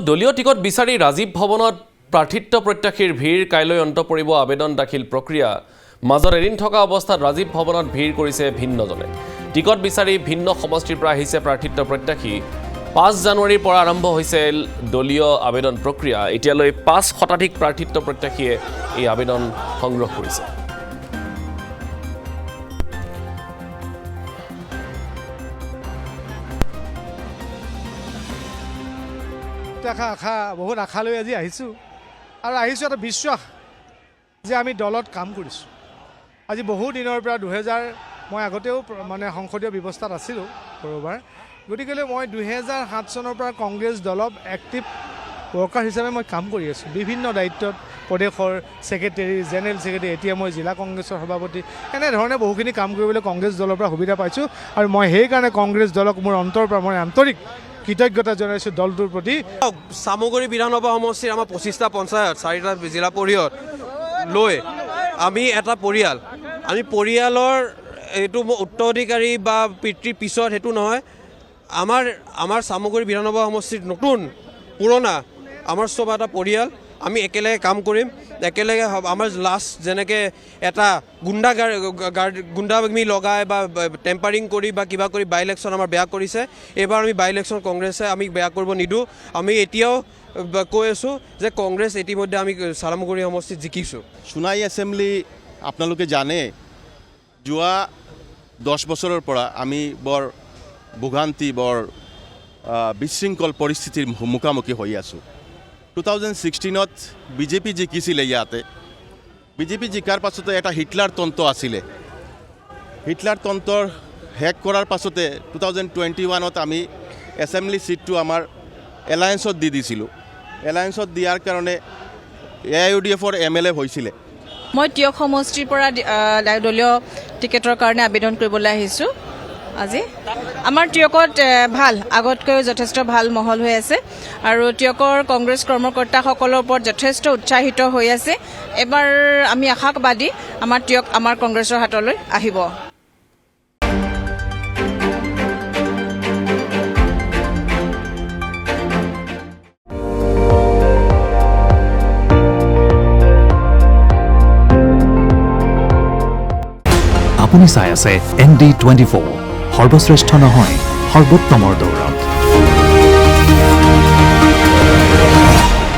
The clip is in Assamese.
দলীয় টিকট বিচাৰি ৰাজীৱ ভৱনত প্ৰাৰ্থিত্ব প্ৰত্যাশীৰ ভিৰ কাইলৈ অন্ত পৰিব আবেদন দাখিল প্ৰক্ৰিয়া মাজত এদিন থকা অৱস্থাত ৰাজীৱ ভৱনত ভিৰ কৰিছে ভিন্নজনে টিকট বিচাৰি ভিন্ন সমষ্টিৰ পৰা আহিছে প্ৰাৰ্থিত্ব প্ৰত্যাশী 5 জানুৱাৰীৰ পৰা আৰম্ভ হৈছে দলীয় আবেদন প্ৰক্ৰিয়া এতিয়ালৈ 5 শতাধিক প্ৰাৰ্থিত্ব প্ৰত্যাশীয়ে এই আবেদন সংগ্ৰহ কৰিছে বহুত আশালৈ আজি আহিছোঁ আৰু আহিছোঁ এটা বিশ্বাস যে আমি দলত কাম কৰিছোঁ আজি বহু দিনৰ পৰা 2000 মই আগতেও মানে সংসদীয় ব্যৱস্থাত আছিলোঁ কৰবাৰ গতিকে মই 2007 চনৰ পৰা কংগ্ৰেছ দলত এক্টিভ ৱৰ্কাৰ হিচাপে মই কাম কৰি আছোঁ বিভিন্ন দায়িত্বত প্ৰদেশৰ ছেক্ৰেটাৰী জেনেৰেল ছেক্ৰেটাৰী এতিয়া মই জিলা কংগ্ৰেছৰ সভাপতি এনেধৰণে বহুখিনি কাম কৰিবলৈ কংগ্ৰেছ দলৰ পৰা সুবিধা পাইছোঁ আৰু মই সেইকাৰণে কংগ্ৰেছ দলক মোৰ অন্তৰৰ পৰা মই আন্তৰিক কৃতজ্ঞতা জনাইছোঁ দলটোৰ প্ৰতি সামগ্ৰী বিধানসভা সমষ্টিৰ আমাৰ 25টা পঞ্চায়ত 4টা জিলা পৰিষদ লৈ আমি এটা পৰিয়াল আমি পৰিয়ালৰ এইটো উত্তৰাধিকাৰী বা পিতৃৰ পিছত হেতু নহয় আমাৰ সামগ্ৰী বিধানসভা সমষ্টিৰ নতুন পুৰণা আমাৰ সব এটা পৰিয়াল আমি একেলগে কাম কৰিম একেলগে আমাৰ লাষ্ট যেনেকৈ এটা গুণ্ডামি লগাই বা টেম্পাৰিং কৰি বা কিবা কৰি বাই ইলেকশ্যন আমাৰ বেয়া কৰিছে এইবাৰ আমি বাই ইলেকশ্যন কংগ্ৰেছে আমি বেয়া কৰিব নিদিওঁ আমি এতিয়াও কৈ আছোঁ যে কংগ্ৰেছ ইতিমধ্যে আমি সামগ্ৰী সমষ্টিত জিকিছোঁ সোণাই এছেম্বলি আপোনালোকে জানে যোৱা 10 বছৰৰ পৰা আমি বৰ ভোগান্তি বৰ বিশৃংখল পৰিস্থিতিৰ মুখামুখি হৈ আছোঁ 2016ত বিজেপি জিকিছিলে ইয়াতে বিজেপি জিকাৰ পাছতে এটা হিটলাৰ তন্ত্ৰ আছিলে হিটলাৰ তন্ত্ৰৰ হেক কৰাৰ পাছতে 2021ত আমি এছেম্বলি সিটটো আমাৰ এলায়েন্সত দি দিছিলোঁ এলায়েন্সত দিয়াৰ কাৰণে AIUDFৰ MLA হৈছিলে মই টিয়ক সমষ্টিৰ পৰা দলীয় টিকেটৰ কাৰণে আবেদন কৰিবলৈ আহিছোঁ আজি আমাৰ টিয়কত ভাল আগতকৈ যথেষ্ট ভাল মহল হৈ আছে আৰু টিয়কৰ কংগ্ৰেছ কৰ্মকৰ্তাসকলৰ ওপৰত যথেষ্ট উৎসাহিত হৈ আছে এবাৰ আমি আশাবাদী আমাৰ টিয়ক আমাৰ কংগ্ৰেছৰ হাতলৈ আহিব আপুনি চাই আছে ND24 সৰ্বশ্ৰেষ্ঠ নহয় সৰ্বোত্তমৰ দৌৰ